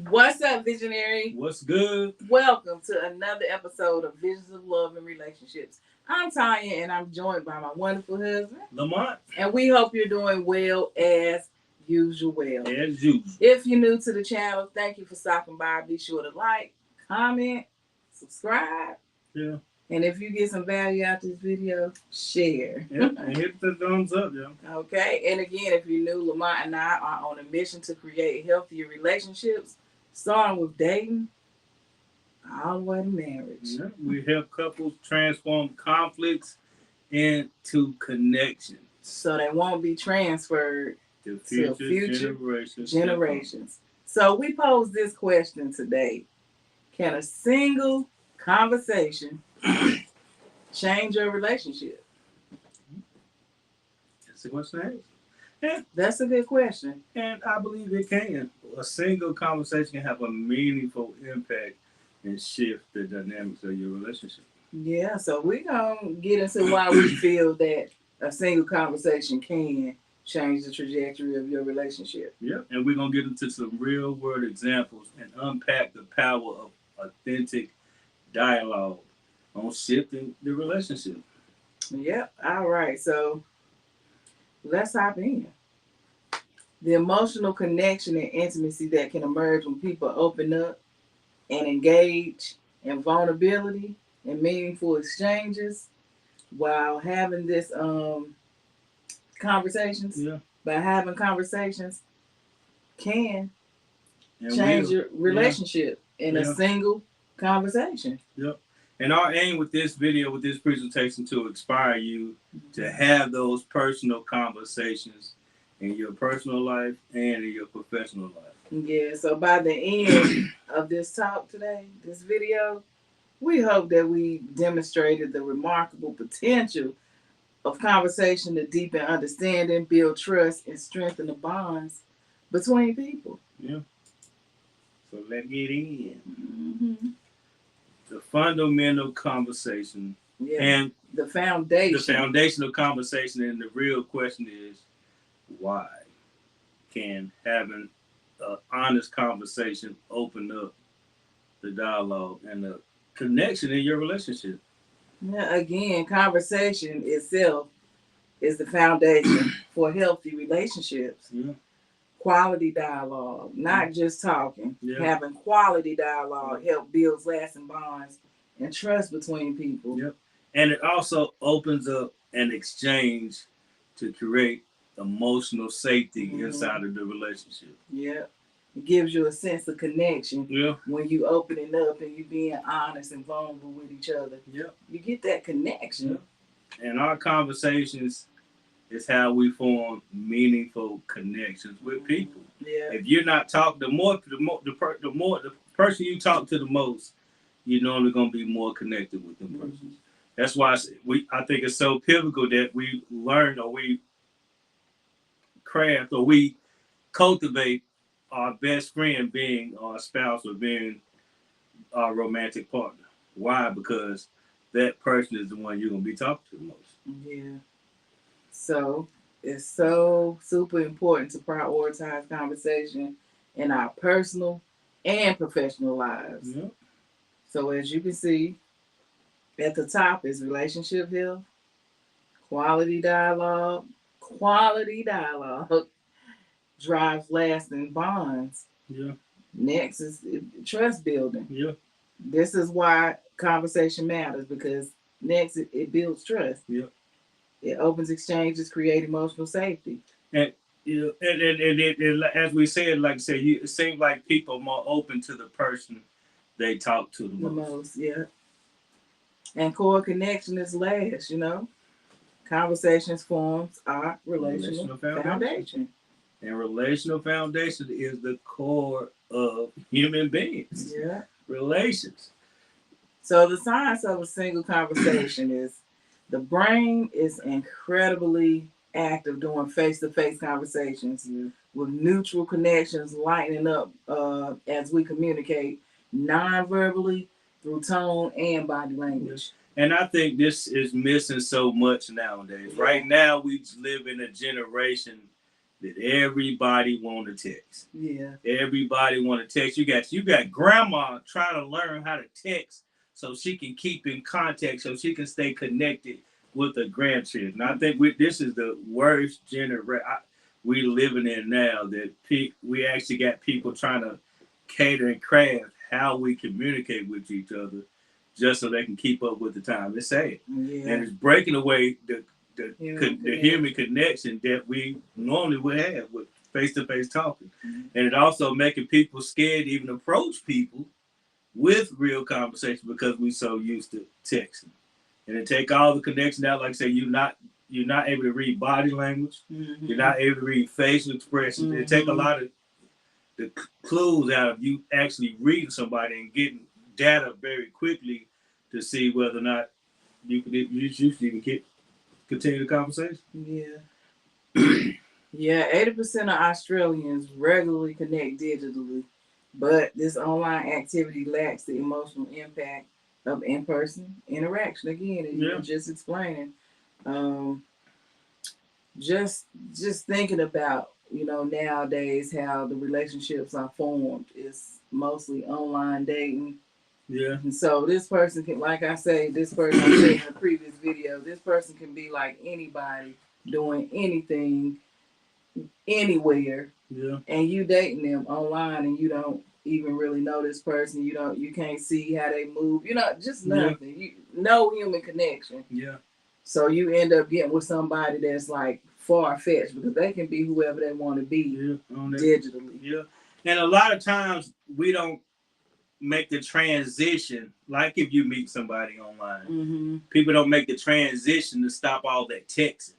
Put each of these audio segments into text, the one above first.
What's up, visionary? What's good? Welcome to another episode of Visions of Love and Relationships. I'm Tanya, and I'm joined by my wonderful husband, Lamont. and we hope you're doing well as usual. As usual. If you're new to the channel, thank you for stopping by. Be sure to like, comment, subscribe. Yeah. And if you get some value out this video, share. Yeah, and hit the thumbs up, yo. Okay, and again, if you're new, Lamont and I are on a mission to create healthier relationships, starting with dating all the way to marriage. Yeah. We help couples transform conflicts into connections. So they won't be transferred to future generations. generations. So we pose this question today. Can a single conversation change your relationship? That's a question. That's a good question. And I believe it can. A single conversation can have a meaningful impact and shift the dynamics of your relationship. Yeah, so we're going to get into why we feel that a single conversation can change the trajectory of your relationship. Yeah, and we're going to get into some real world examples and unpack the power of authentic dialogue on shifting the relationship. Yep, all right, so let's hop in. The emotional connection and intimacy that can emerge when people open up and engage in vulnerability and meaningful exchanges while having this conversations. Yeah. By having conversations can change your relationship in a single conversation. Yep. And our aim with this video, with this presentation, to inspire you to have those personal conversations in your personal life and in your professional life. Yeah, so by the end of this talk today, this video, we hope that we demonstrated the remarkable potential of conversation to deepen understanding, build trust, and strengthen the bonds between people. Yeah. So let's get in. Mm-hmm. The fundamental conversation. Yeah. And the foundation. The foundational conversation, and the real question is, why can having an honest conversation open up the dialogue and the connection in your relationship? Yeah, again, conversation itself is the foundation for healthy relationships. Yeah. Quality dialogue, not just talking. Yeah. Having quality dialogue help builds lasting bonds and trust between people. Yep. And it also opens up an exchange to create emotional safety inside of the relationship. Yeah. It gives you a sense of connection when you opening up and you being honest and vulnerable with each other. Yep. You get that connection. Yep. And our conversations is how we form meaningful connections with people. Yeah. If you're not talking, the person you talk to the most, you're normally gonna be more connected with them persons. That's why I think it's so pivotal that we learn, or we craft, or we cultivate our best friend being our spouse or being our romantic partner. Why? Because that person is the one you're gonna be talking to the most. Yeah. So it's so super important to prioritize conversation in our personal and professional lives. Yeah. So as you can see, at the top is relationship health, quality dialogue. Quality dialogue drives lasting bonds. Yeah. Next is trust building. Yeah. This is why conversation matters, because next it builds trust. Yeah. It opens exchanges, create emotional safety. And as we said, like I said, it seems like people are more open to the person they talk to the most. Yeah. And core connection is last, Conversations forms our relational foundation. And relational foundation is the core of human beings. Yeah. Relations. So the science of a single conversation is the brain is incredibly active during face-to-face conversations with neutral connections lightening up as we communicate non-verbally through tone and body language. And I think this is missing so much nowadays. Right now, we live in a generation that everybody want to text. Yeah. Everybody want to text. You got grandma trying to learn how to text so she can keep in contact, so she can stay connected with her grandchildren. I think this is the worst generation we living in now. That we actually got people trying to cater and craft how we communicate with each other, just so they can keep up with the time. It's sad, Yeah. and it's breaking away Human the human connection that we normally would have with face-to-face talking. And it also making people scared to even approach people with real conversation because we so used to texting. And it take all the connection out. Like I say, you're not able to read body language. You're not able to read facial expressions. It take a lot of the clues out of you actually reading somebody and getting data very quickly to see whether or not you can even continue the conversation. Yeah. Yeah, 80% of Australians regularly connect digitally, but this online activity lacks the emotional impact of in-person interaction. Again, as you were just explaining, um, just thinking about nowadays how the relationships are formed is mostly online dating. Yeah. And so this person can, like I say, this person I said in the previous video, this person can be like anybody doing anything anywhere. Yeah. And you dating them online and you don't even really know this person. You can't see how they move. Just nothing. No human connection. Yeah. So you end up getting with somebody that's like far fetched because they can be whoever they want to be digitally. Yeah. And a lot of times we don't make the transition. Like if you meet somebody online, people don't make the transition to stop all that texting.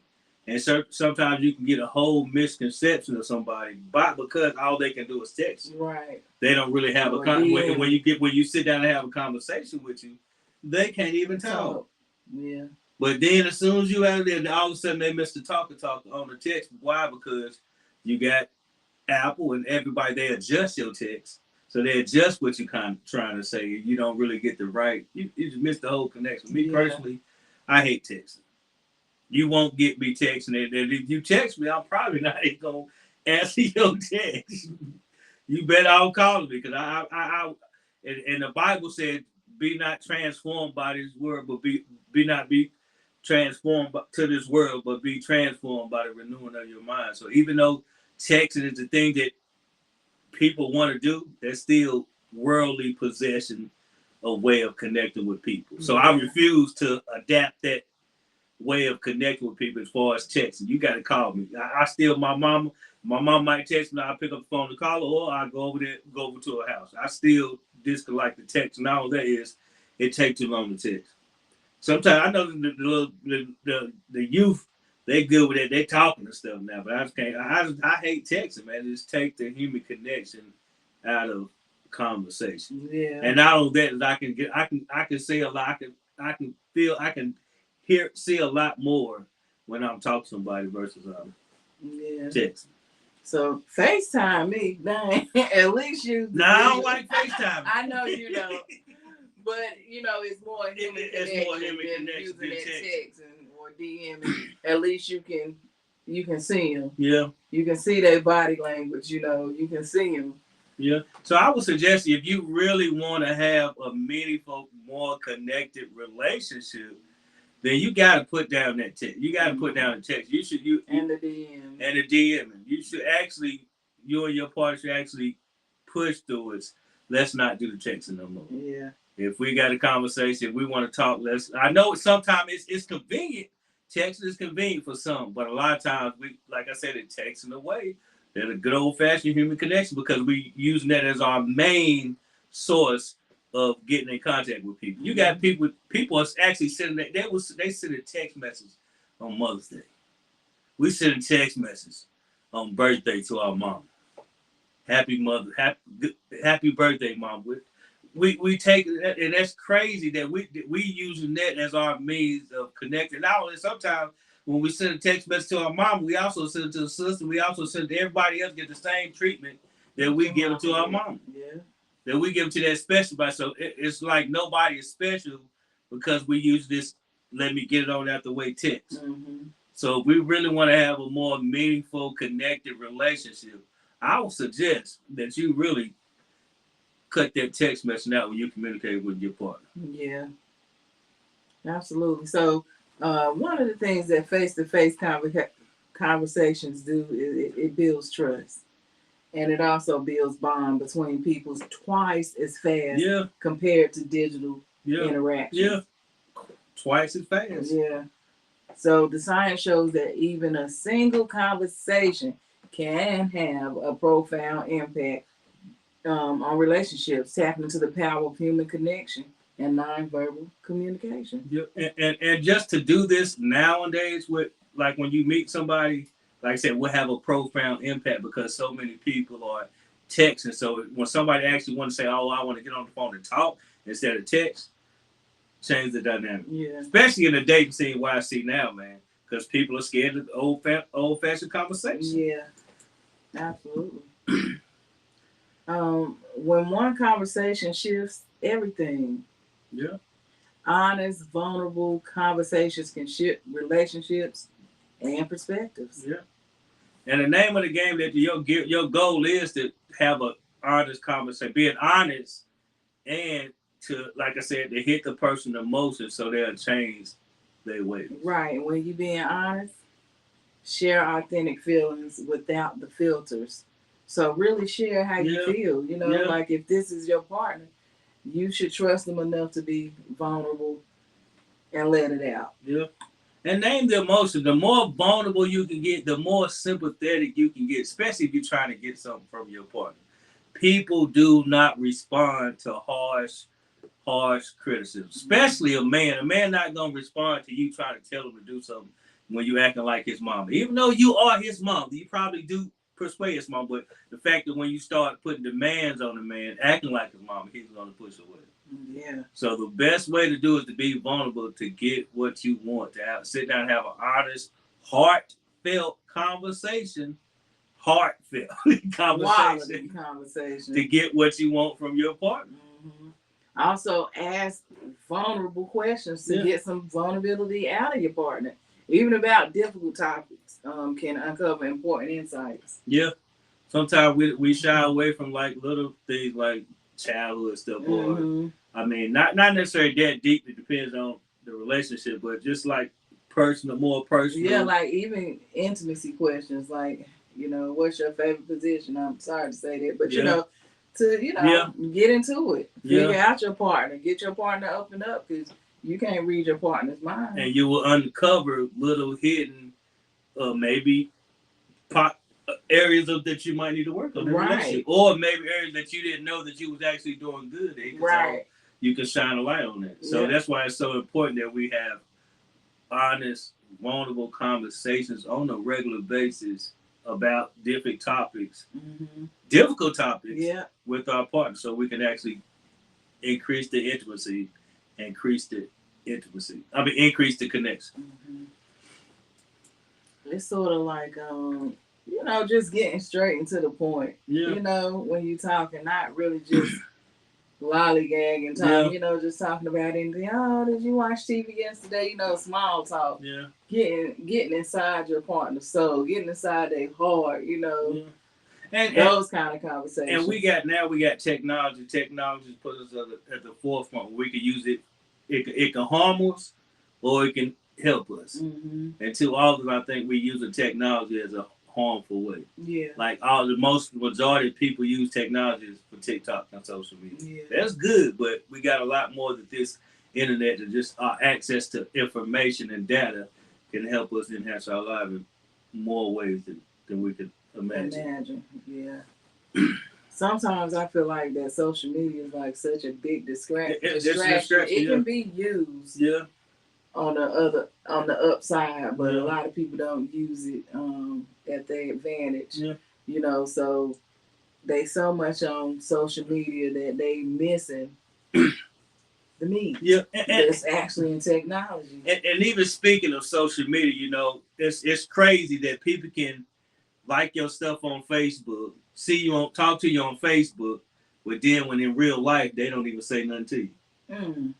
And sometimes you can get a whole misconception of somebody, but because all they can do is text. Right. They don't really have a conversation. When you sit down and have a conversation with you, they can't even talk. Yeah. But then as soon as you out there, all of a sudden they miss the talk on the text. Why? Because you got Apple and everybody, they adjust your text. So they adjust what you're kind of trying to say. You don't really get the right. You just miss the whole connection. Me personally, I hate texting. You won't get me texting. And if you text me, I'm probably not even going to answer your text. You better all call me because and the Bible said, be not transformed by this world, but be not transformed to this world, but be transformed by the renewing of your mind. So even though texting is the thing that people want to do, that's still worldly possession, a way of connecting with people. So I refuse to adapt that way of connecting with people as far as texting. You got to call me. I still, my mom might text me, I pick up the phone to call her, or I go over to her house. I still dislike the text. And all that is, it takes too long to text. Sometimes I know the youth, they good with it. They talking and stuff now, but I just can't. I hate texting, man. Just take the human connection out of conversation. Yeah. And not only that, I can say a lot. I can see a lot more when I'm talking to somebody versus texting. So FaceTime me, dang. At least you. No, I don't like FaceTime. I know you don't. But it's more human connection than using that text or DM. At least you can see them. Yeah. You can see their body language. You can see them. Yeah. So I would suggest if you really want to have a meaningful, more connected relationship, then you got to put down that text. You got to put down the text. And the DM. And the DM. You should actually, you and your partner should actually push towards, let's not do the texting no more. Yeah. If we got a conversation, we want to talk, I know sometimes it's convenient. Texting is convenient for some, but a lot of times like I said, it takes in a way. They're a good old fashioned human connection because we using that as our main source of getting in contact with people. You got people are actually sending that they send a text message on Mother's Day. We send a text message on birthday to our mom. Happy birthday, mom. We take it, and that's crazy that we using that as our means of connecting. Not only sometimes when we send a text message to our mom, we also send it to the sister. We also send it to everybody else, get the same treatment that we give it to our mom. Yeah. That we give to that special by. So it's like nobody is special because we use this. Let me get it on out the way text. So if we really want to have a more meaningful, connected relationship, I would suggest that you really cut that text message out when you communicate with your partner. Yeah, absolutely. So, one of the things that face-to-face conversations do is it builds trust, and it also builds bond between people twice as fast compared to digital interactions. Yeah, twice as fast. Yeah. So the science shows that even a single conversation can have a profound impact on relationships, tapping into the power of human connection and nonverbal communication. Yeah, and just to do this nowadays, with like when you meet somebody, like I said, will have a profound impact because so many people are texting. So when somebody actually want to say, "Oh, I want to get on the phone and talk," instead of text, change the dynamic. Yeah. Especially in the dating scene, where I see now, man, because people are scared of old fashioned conversation. Yeah, absolutely. When one conversation shifts everything. Yeah. Honest, vulnerable conversations can shift relationships and perspectives. Yeah. And the name of the game that your goal is to have an honest conversation, being honest, and to, like I said, to hit the person emotion so they'll change their ways. Right. When you being honest, share authentic feelings without the filters. So really share how you feel. You know, like if this is your partner, you should trust them enough to be vulnerable and let it out. Yeah. And name the emotion. The more vulnerable you can get, the more sympathetic you can get, especially if you're trying to get something from your partner. People do not respond to harsh criticism, especially a man. A man not gonna respond to you trying to tell him to do something when you acting like his mama. Even though you are his mom, you probably do persuade his mom. But the fact that when you start putting demands on the man, acting like his mama, he's gonna push away. Yeah. So the best way to do is to be vulnerable, to get what you want, to sit down and have an honest, heartfelt conversation. Heartfelt conversation to get what you want from your partner. Mm-hmm. Also, ask vulnerable questions to get some vulnerability out of your partner. Even about difficult topics can uncover important insights. Yeah. Sometimes we shy away from like little things like childhood stuff, or I mean, not necessarily that deep. It depends on the relationship, but just like more personal. Yeah, like even intimacy questions, like, you know, what's your favorite position? I'm sorry to say that, but you know, get into it. Figure out your partner. Get your partner up and up, because you can't read your partner's mind. And you will uncover little hidden, maybe areas of that you might need to work on in the relationship, or maybe areas that you didn't know that you was actually doing good. So you can shine a light on that. So that's why it's so important that we have honest, vulnerable conversations on a regular basis about different topics, difficult topics, with our partner, so we can actually increase the intimacy, increase the connection. It's sort of like, you know, just getting straight into the point. You know, when you talking, not really just lollygagging talking, you know, just talking about anything. Oh, did you watch TV yesterday? You know, small talk. Getting inside your partner's soul, getting inside their heart, you know. And those kind of conversations. And we got technology. Technology puts us at the forefront. We can use it. It can harm us, or it can help us. And too often, I think we use the technology as a harmful way. Like majority of people use technology for TikTok and social media. That's good, but we got a lot more that this internet, and just our access to information and data, can help us enhance our lives in more ways than we could imagine. Sometimes I feel like that social media is like such a big distraction. It can be used on the upside, but a lot of people don't use it at their advantage. You know, so they so much on social media that they missing the meat. That's actually in technology. And even speaking of social media, you know, it's crazy that people can like your stuff on Facebook, talk to you on Facebook, but then when in real life they don't even say nothing to you.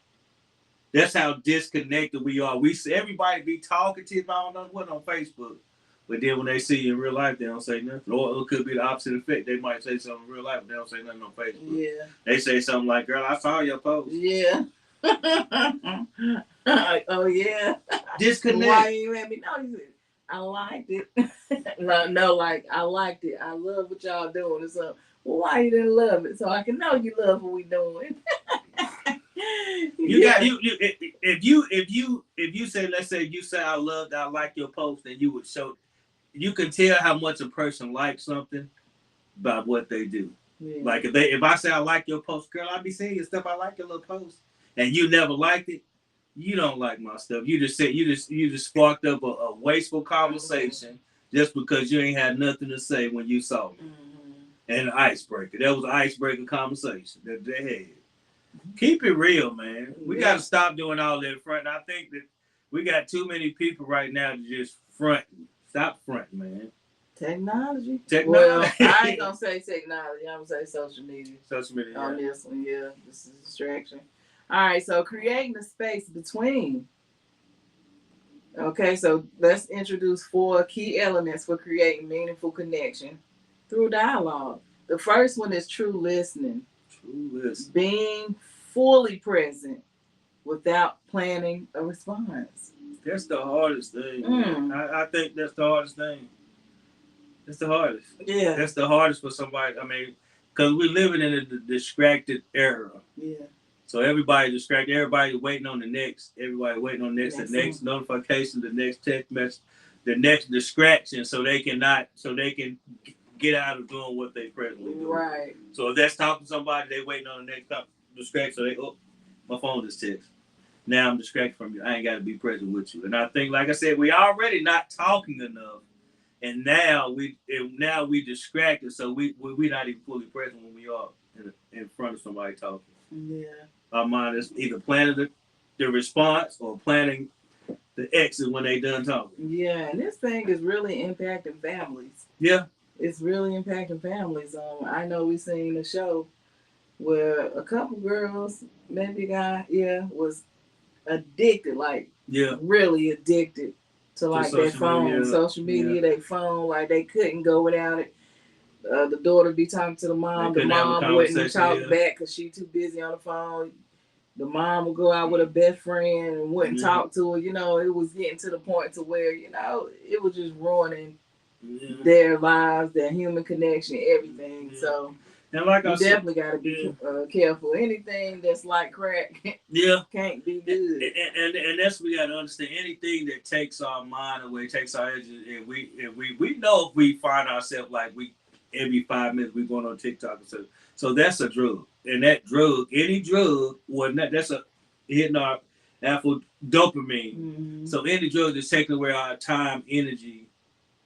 That's how disconnected we are. We see everybody be talkative on what on Facebook, but then when they see you in real life, they don't say nothing. Or it could be the opposite effect. They might say something in real life, but they don't say nothing on Facebook. Yeah. They say something like, "Girl, I saw your post." Yeah. Like, oh yeah. Disconnect. Why you let me know? He said, I liked it. No, like I liked it. I love what y'all doing. And so, well, why you didn't love it? So I can know you love what we doing. You got you if you say, let's say you say I like your post, and you would show, you can tell how much a person likes something by what they do. Yeah. Like if I say I like your post, girl, I be seeing your stuff. I like your little post, and you never liked it. You don't like my stuff. You just said you just sparked up a wasteful conversation just because you ain't had nothing to say when you saw me. And an icebreaker. That was an icebreaker conversation that they had. Keep it real, man. We got to stop doing all that front. I think that we got too many people right now to just front. Stop fronting, man. Technology. Well, I ain't gonna say technology. I'm gonna say social media. Social media. On this one, yeah. This is a distraction. All right, so creating the space between. Okay, so let's introduce 4 key elements for creating meaningful connection through dialogue. The first one is true listening. True listening. Being fully present without planning a response. That's the hardest thing. I think that's the hardest thing. That's the hardest. Yeah. That's the hardest for somebody. I mean, because we're living in a distracted era. Yeah. So everybody distracted. Everybody waiting on the next. Everybody waiting on the next notification, the next text message, the next distraction, so they can get out of doing what they presently do. Right. So if that's talking to somebody, they waiting on the next distraction. So they, my phone just text. Now I'm distracted from you. I ain't got to be present with you. And I think, like I said, we already not talking enough, and now we distracted. So we not even fully present when we are in front of somebody talking. Yeah. Our mind is either planning the response or planning the exit when they done talking. Yeah, and this thing is really impacting families. Yeah. It's really impacting families. I know we seen a show where a couple girls, maybe a guy, was addicted, like really addicted to like their phone, social media, their phone, like they couldn't go without it. The daughter be talking to the mom. The mom wouldn't talk back because she too busy on the phone. The mom would go out with her best friend and wouldn't talk to her. You know, it was getting to the point to where, you know, it was just ruining their lives, their human connection, everything. So and like you definitely got to be careful. Anything that's like crack can't be good. And that's what we got to understand. Anything that takes our mind away, takes our energy, and we know if we find ourselves like every 5 minutes we're going on TikTok. So that's a drug. And that drug, any drug, that's a hitting our alpha dopamine. So any drug that's taking away our time, energy,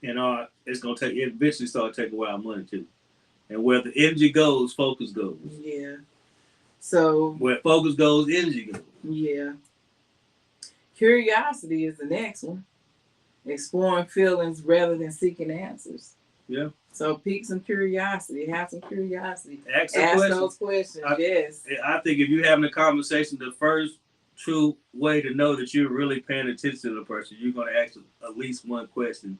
and it's going to eventually start taking away our money too. And where the energy goes, focus goes. Yeah. So where focus goes, energy goes. Yeah. Curiosity is the next one. Exploring feelings rather than seeking answers. Yeah. So pique some curiosity. Have some curiosity. Ask those questions. Yes. I think if you're having a conversation, the first true way to know that you're really paying attention to the person, you're going to ask at least one question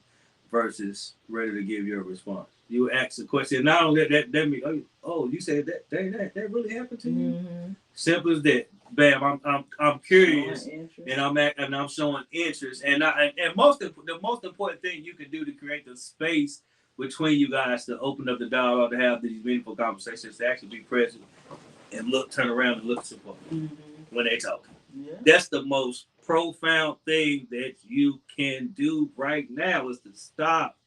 versus ready to give your response. You ask a question. Not only that means, oh, you said that really happened to you. Mm-hmm. Simple as that. Bam, I'm curious, and I'm showing interest, and the most important thing you can do to create the space between you guys to open up the dialogue, to have these meaningful conversations, to actually be present and turn around and look at someone when they talk. Yeah. That's the most profound thing that you can do right now, is to stop,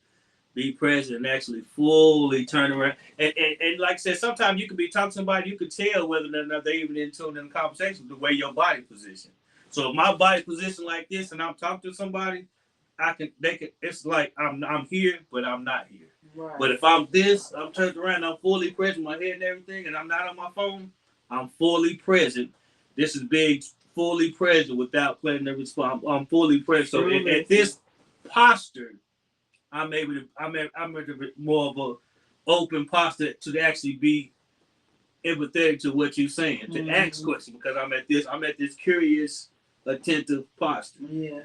be present, and actually fully turn around. And like I said, sometimes you could be talking to somebody, you could tell whether or not they even in tune in the conversation, the way your body position. So if my body position like this and I'm talking to somebody, it's like I'm here, but I'm not here. Right. But if I'm turned around, I'm fully present, my head and everything, and I'm not on my phone, I'm fully present. This is big, fully present without planning the response. I'm fully present. So at this posture, I'm able to more of a open posture to actually be empathetic to what you're saying, to ask questions, because I'm at this curious, attentive posture. Yeah.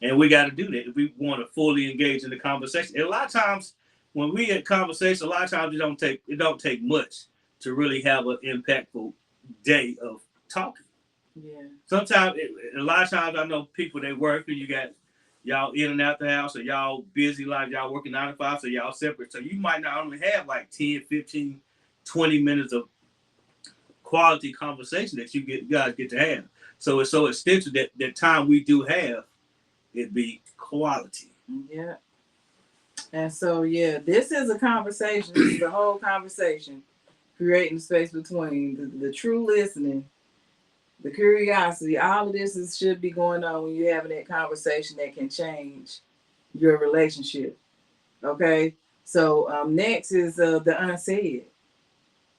And we got to do that if we want to fully engage in the conversation. And a lot of times, when we get conversation, a lot of times it don't take much to really have an impactful day of talking. Yeah. Sometimes, a lot of times, I know people that work and you got y'all in and out the house, or y'all busy life, y'all working 9 to 5, so y'all separate. So you might not only have like 10, 15, 20 minutes of quality conversation that guys get to have. So it's so extensive that the time we do have, it be quality. Yeah. And so, yeah, this is a conversation. This is a whole conversation, creating space between the true listening, the curiosity. All of this should be going on when you're having that conversation that can change your relationship. Okay? So, next is the unsaid.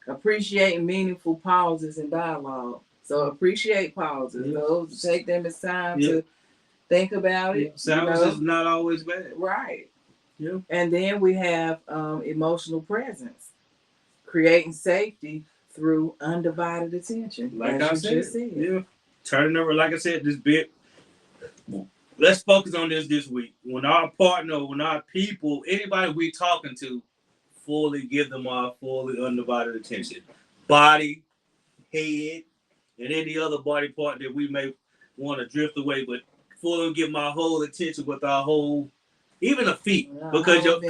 Appreciate meaningful pauses in dialogue. So, appreciate pauses. Yeah. Those take them as time to think about it. Silence is not always bad. Right. Yeah. And then we have emotional presence, creating safety through undivided attention. Like as I you just said. Yeah. Turning over, like I said, this bit. Let's focus on this week. When our partner, when our people, anybody we talking to, fully give them our fully undivided attention. Body, head, and any other body part that we may want to drift away, but fully give my whole attention with our whole, even the feet, because your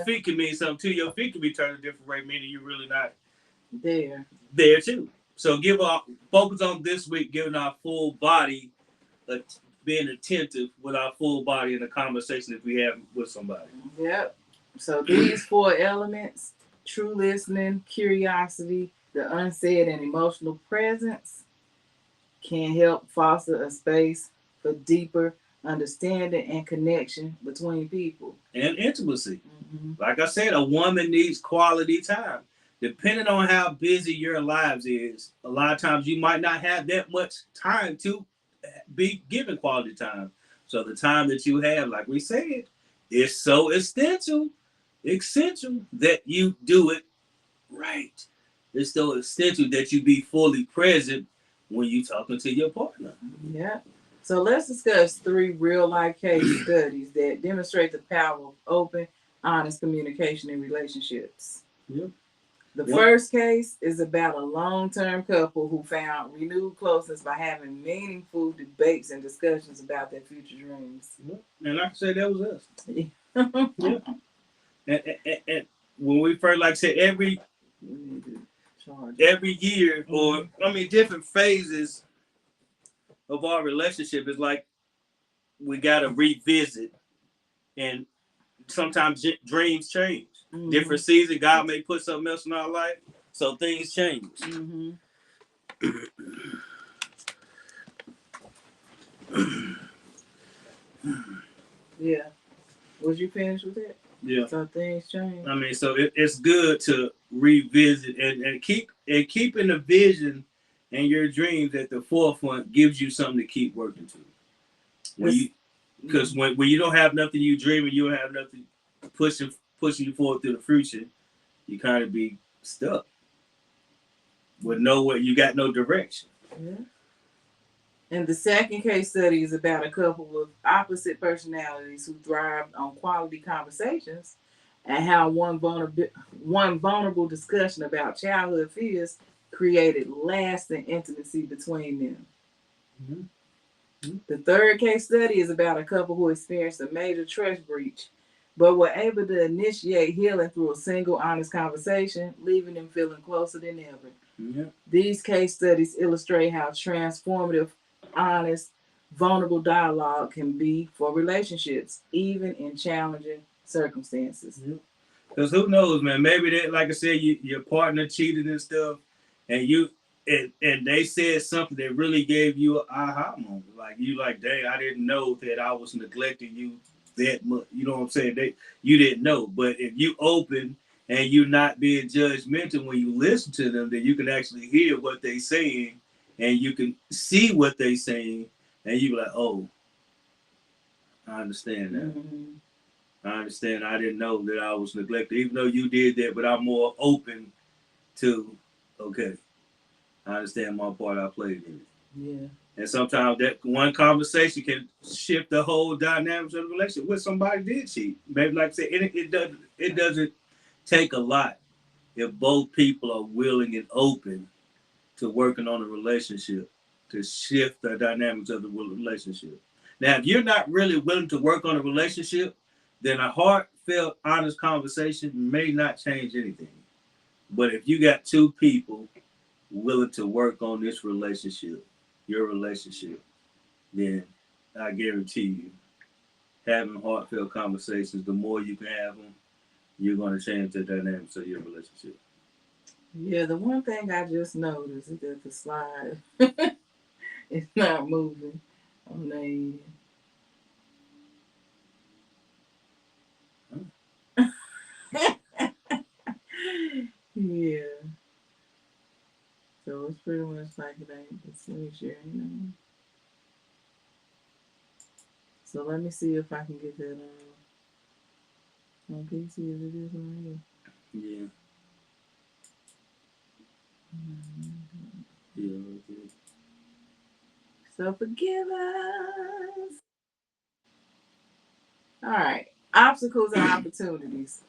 feet can mean something too. Your feet can be turned a different way, meaning you're really not there too. So focus on this week, giving our full body, being attentive with our full body in the conversation that we have with somebody. Yep. So these 4 elements: true listening, curiosity, the unsaid, and emotional presence, can help foster a space for deeper understanding and connection between people. And intimacy. Like I said, a woman needs quality time. Depending on how busy your lives is, a lot of times you might not have that much time to be given quality time. So the time that you have, like we said, is so essential that you do it right. It's so essential that you be fully present when you talking to your partner. Yeah. So let's discuss 3 real-life case studies that demonstrate the power of open, honest communication in relationships. Yep. The first case is about a long-term couple who found renewed closeness by having meaningful debates and discussions about their future dreams. Yep. And like I said, that was us. Yeah. And when we first, like I said, every year, or different phases of our relationship is like we gotta revisit, and sometimes dreams change. Different season, God may put something else in our life, so things change. Yeah. Was you finished with it? Yeah. So things change. So it's good to revisit and keeping the vision and your dreams at the forefront gives you something to keep working to. Because when you don't have nothing you dream and you don't have nothing pushing you forward to the future, you kind of be stuck with nowhere. You got no direction. Yeah. And the second case study is about a couple with opposite personalities who thrived on quality conversations, and how one vulnerable discussion about childhood fears created lasting intimacy between them. The third case study is about a couple who experienced a major trust breach, but were able to initiate healing through a single, honest conversation, leaving them feeling closer than ever. Yeah. These case studies illustrate how transformative, honest, vulnerable dialogue can be for relationships, even in challenging circumstances. Because who knows, man? Maybe that, like I said, your partner cheated and stuff, and they said something that really gave you an aha moment. Like dang, I didn't know that I was neglecting you that much. You know what I'm saying? You didn't know. But if you open and you're not being judgmental when you listen to them, then you can actually hear what they're saying, and you can see what they're saying, and you be like, oh, I understand that. I understand. I didn't know that I was neglected, even though you did that, but I'm more open to Okay, I understand my part I played in it. Yeah. And sometimes that one conversation can shift the whole dynamics of the relationship. When somebody did cheat, maybe like I said, it doesn't take a lot if both people are willing and open to working on a relationship to shift the dynamics of the relationship. Now, if you're not really willing to work on a relationship, then a heartfelt, honest conversation may not change anything. But if you got two people willing to work on this relationship, your relationship, then I guarantee you, having heartfelt conversations, the more you can have them, you're going to change the dynamics of your relationship. Yeah, the one thing I just noticed is that the slide is not moving on the yeah. So it's pretty much like it ain't the signature, you know. So let me see if I can get that on PC as it is on here. Yeah, yeah, okay. So forgive us. All right. Obstacles and opportunities.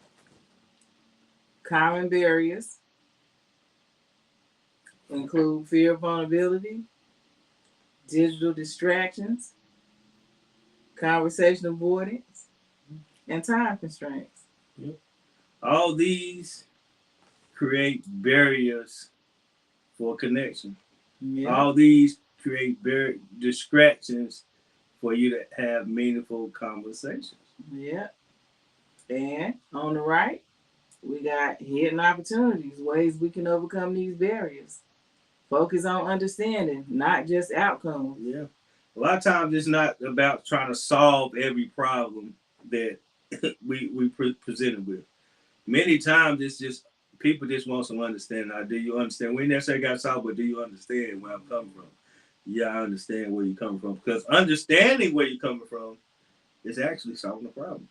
Common barriers include fear of vulnerability, digital distractions, conversation avoidance, and time constraints. Yep. All these create barriers for connection. Yeah. All these create distractions for you to have meaningful conversations. Yeah. And on the right, we got hidden opportunities, ways we can overcome these barriers. Focus on understanding, not just outcomes. Yeah. A lot of times it's not about trying to solve every problem that we presented with. Many times it's just people just want some understanding. Do you understand? We never say got to solve, but do you understand where I'm coming from? Yeah, I understand where you're coming from. Because understanding where you're coming from is actually solving the problem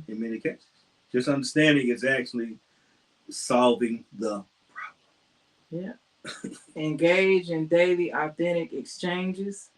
in many cases. Just understanding is actually solving the Yeah. Engage in daily authentic exchanges.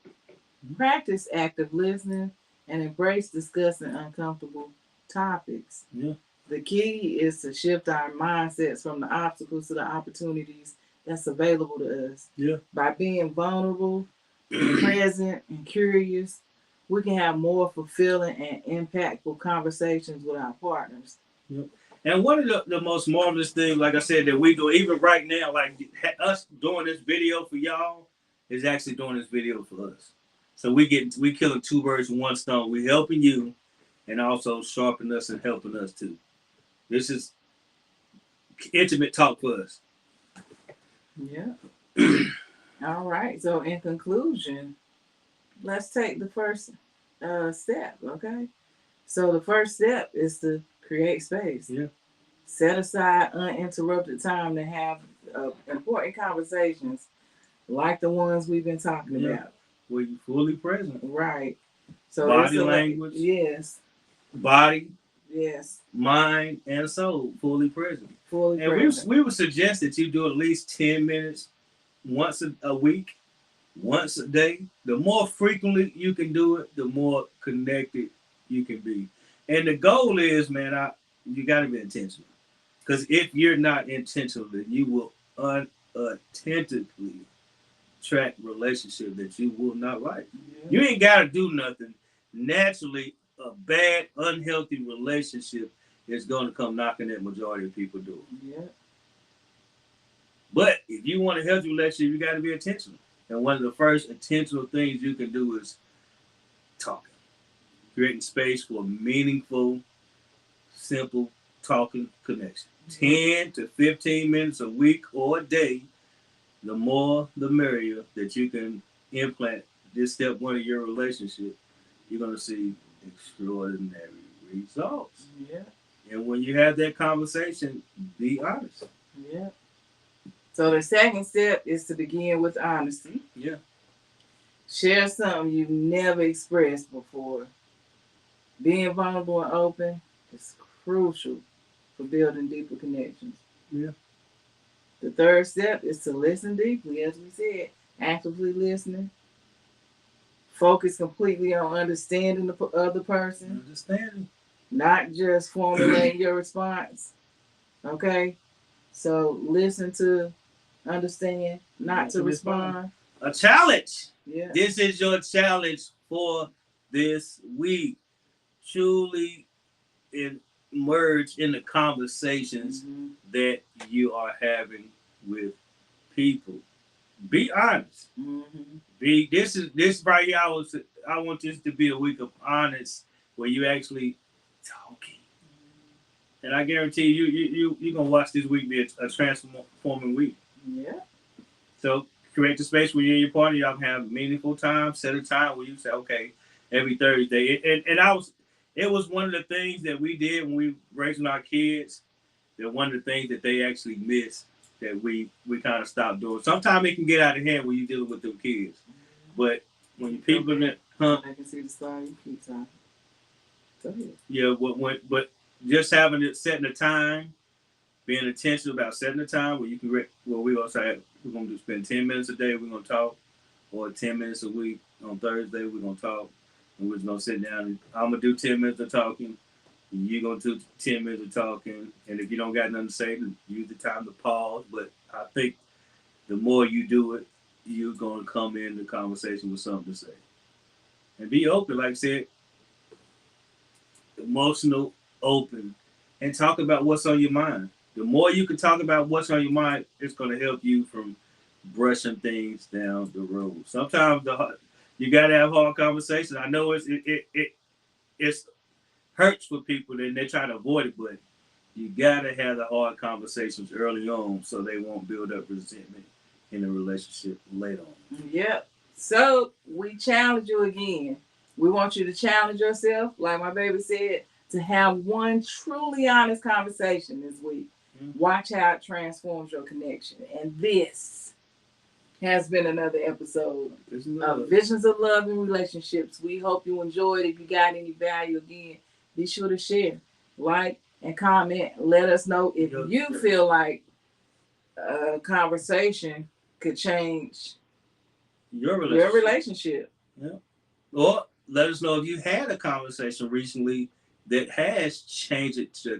Practice active listening and embrace discussing uncomfortable topics. yeah. The key is to shift our mindsets from the obstacles to the opportunities that's available to us. Yeah. By being vulnerable, present, and curious, we can have more fulfilling and impactful conversations with our partners. Yep. And one of the most marvelous things, like I said, that we do, even right now, like us doing this video for y'all, is actually doing this video for us. So we killing two birds with one stone. We helping you, and also sharpening us and helping us too. This is intimate talk for us. Yeah. All right. So in conclusion, let's take the first step. Okay. So the first step is to create space. Yeah. Set aside uninterrupted time to have important conversations like the ones we've been talking about. Where you fully present. Right. So body language. Yes. Body. Yes. Mind and soul fully present. Fully and present. we would suggest that you do at least 10 minutes once a week, once a day. The more frequently you can do it, the more connected you can be. And the goal is, man, you got to be intentional. Because if you're not intentional, then you will unattentively track relationship that you will not like. Yeah. You ain't got to do nothing. Naturally, a bad, unhealthy relationship is going to come knocking at majority of people door. Yeah. But if you want a healthy relationship, you got to be intentional. And one of the first intentional things you can do is talking. Creating space for meaningful, simple talking connection. 10 to 15 minutes a week or a day, the more the merrier that you can implant this step one of your relationship, you're going to see extraordinary results. Yeah. And when you have that conversation, be honest. Yeah. So the second step is to begin with honesty. Yeah. Share something you've never expressed before. Being vulnerable and open is crucial for building deeper connections. Yeah. The third step is to listen deeply, as we said, actively listening. Focus completely on understanding the other person. Understanding. Not just formulating your response. Okay? So listen to understand, not to respond. A challenge. Yeah. This is your challenge for this week. Truly emerge in the conversations that you are having with people. Be honest. Be this right here. I want this to be a week of honest, where you actually talking. And I guarantee you're gonna watch this week be a transforming week. Yeah. So create the space where you and your partner, y'all can have meaningful time. Set a time where you say, okay, every Thursday. It was one of the things that we did when we raising our kids. That one of the things that they actually miss that we kind of stopped doing. Sometimes it can get out of hand when you're dealing with them kids, but when people in it, I can see the star. You keep talking. Go ahead. Yeah, but just having it, setting a time, being intentional about setting a time where you can, we also have, we're going to spend 10 minutes a day, we're going to talk, or 10 minutes a week. On Thursday, we're going to talk, and we're just going to sit down, and I'm going to do 10 minutes of talking, and you're going to do 10 minutes of talking, and if you don't got nothing to say, then use the time to pause. But I think the more you do it, you're going to come in the conversation with something to say. And be open, like I said, emotional, open, and talk about what's on your mind. The more you can talk about what's on your mind, it's going to help you from brushing things down the road. Sometimes you got to have hard conversations. I know it's hurts for people and they try to avoid it, but you got to have the hard conversations early on so they won't build up resentment in a relationship later on. Yep. So we challenge you again. We want you to challenge yourself, like my baby said, to have one truly honest conversation this week. Watch how it transforms your connection. And this has been another episode of Visions of Love and Relationships. We hope you enjoyed. If you got any value, again, be sure to share, like, and comment. Let us know if you feel like a conversation could change your relationship. Yeah. Or let us know if you had a conversation recently that has changed the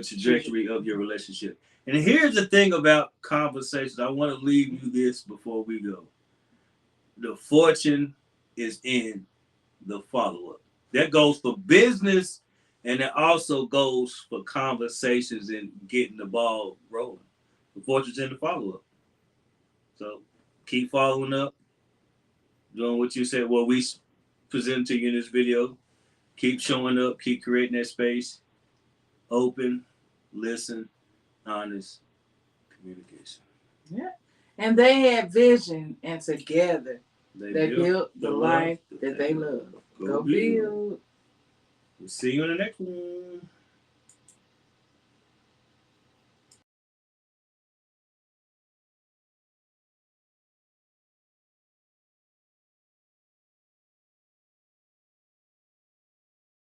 trajectory of your relationship. And here's the thing about conversations. I want to leave you this before we go. The fortune is in the follow-up. That goes for business, and it also goes for conversations and getting the ball rolling. The fortune's in the follow-up. So keep following up, doing what you said, what we presented to you in this video. Keep showing up, keep creating that space. Open, listen, honest communication. Yeah. And they had vision, and together they built the life that they love. Go build. We'll see you in the next one.